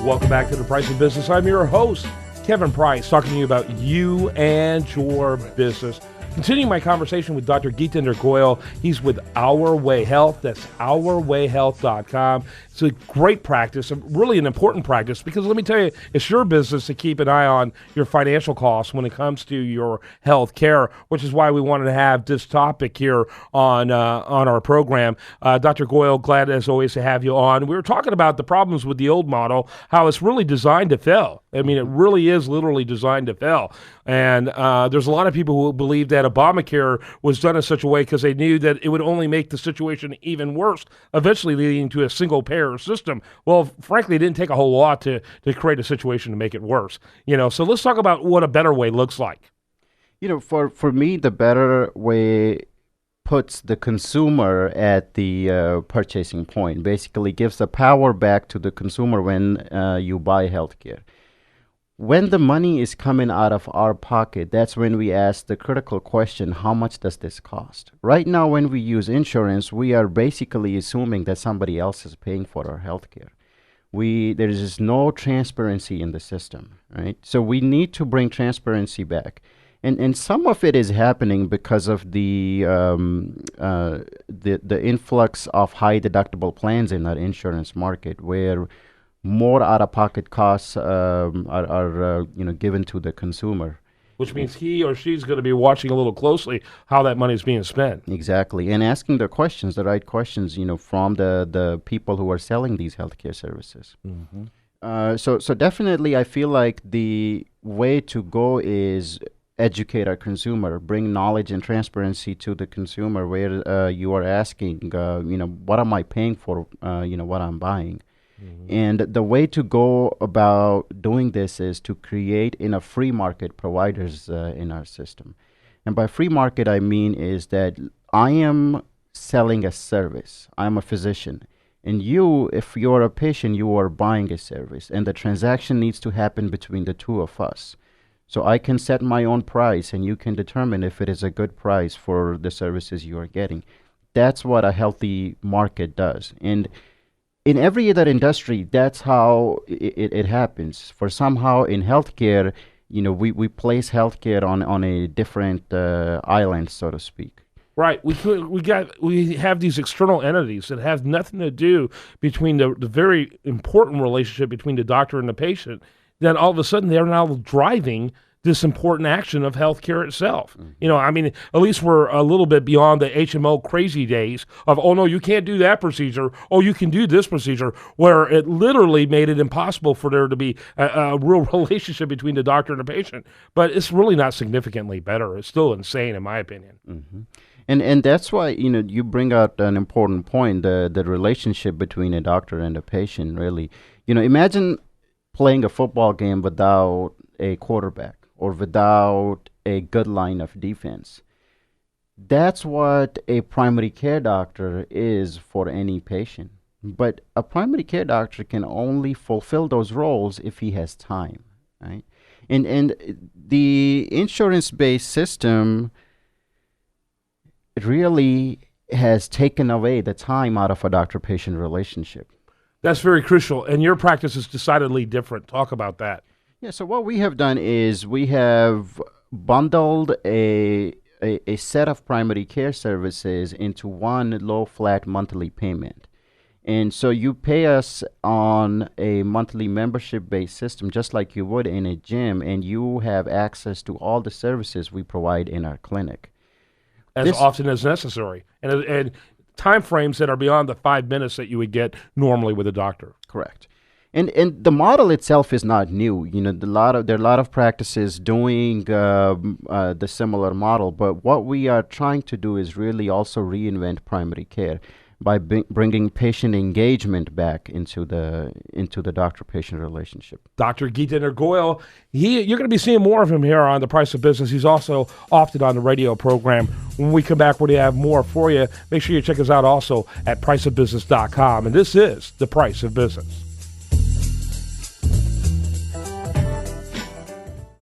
Welcome back to The Price of Business. I'm your host, Kevin Price, talking to you about you and your business. Continuing my conversation with Dr. Geetinder Goyal. He's with Our Way Health. That's OurWayHealth.com. It's a great practice, really an important practice, because let me tell you, it's your business to keep an eye on your financial costs when it comes to your health care, which is why we wanted to have this topic here on our program. Dr. Goyal, glad as always to have you on. We were talking about the problems with the old model, how it's really designed to fail. I mean, it really is literally designed to fail. And there's a lot of people who believe that Obamacare was done in such a way because they knew that it would only make the situation even worse, eventually leading to a single-payer system. Well, frankly, it didn't take a whole lot to create a situation to make it worse. So let's talk about what a better way looks like. For me, the better way puts the consumer at the purchasing point, basically gives the power back to the consumer when you buy healthcare. When the money is coming out of our pocket, that's when we ask the critical question, how much does this cost? Right now, when we use insurance, we are basically assuming that somebody else is paying for our healthcare. There is just no transparency in the system, right? So we need to bring transparency back. And some of it is happening because of the influx of high deductible plans in our insurance market, where more out-of-pocket costs are given to the consumer. Which means he or she's going to be watching a little closely how that money is being spent. Exactly, and asking the right questions, from the people who are selling these healthcare services. Mm-hmm. So definitely, I feel like the way to go is educate our consumer, bring knowledge and transparency to the consumer, where you are asking, what am I paying for, what I'm buying. Mm-hmm. And the way to go about doing this is to create a free market providers in our system. And by free market, I mean is that I am selling a service. I'm a physician. And you, if you're a patient, you are buying a service. And the transaction needs to happen between the two of us. So I can set my own price, and you can determine if it is a good price for the services you are getting. That's what a healthy market does. And in every other industry, that's how it happens. For somehow in healthcare, we place healthcare on a different island, so to speak. Right. We have these external entities that have nothing to do between the very important relationship between the doctor and the patient. Then all of a sudden they're now driving this important action of healthcare itself. Mm-hmm. At least we're a little bit beyond the HMO crazy days of, oh no, you can't do that procedure. Oh, you can do this procedure, where it literally made it impossible for there to be a real relationship between the doctor and the patient. But it's really not significantly better. It's still insane, in my opinion. Mm-hmm. And that's why, you bring out an important point, the relationship between a doctor and a patient, really. Imagine playing a football game without a quarterback or without a good line of defense. That's what a primary care doctor is for any patient. But a primary care doctor can only fulfill those roles if he has time, right? And the insurance-based system really has taken away the time out of a doctor-patient relationship. That's very crucial, and your practice is decidedly different. Talk about that. Yeah, so what we have done is we have bundled a set of primary care services into one low flat monthly payment. And so you pay us on a monthly membership-based system, just like you would in a gym, and you have access to all the services we provide in our clinic. As often as necessary. And time frames that are beyond the 5 minutes that you would get normally with a doctor. Correct. And the model itself is not new. There are a lot of practices doing the similar model, but what we are trying to do is really also reinvent primary care by bringing patient engagement back into the doctor-patient relationship. Dr. Geetinder Goyal, you're going to be seeing more of him here on The Price of Business. He's also often on the radio program. When we come back, we're going to have more for you. Make sure you check us out also at priceofbusiness.com. And this is The Price of Business.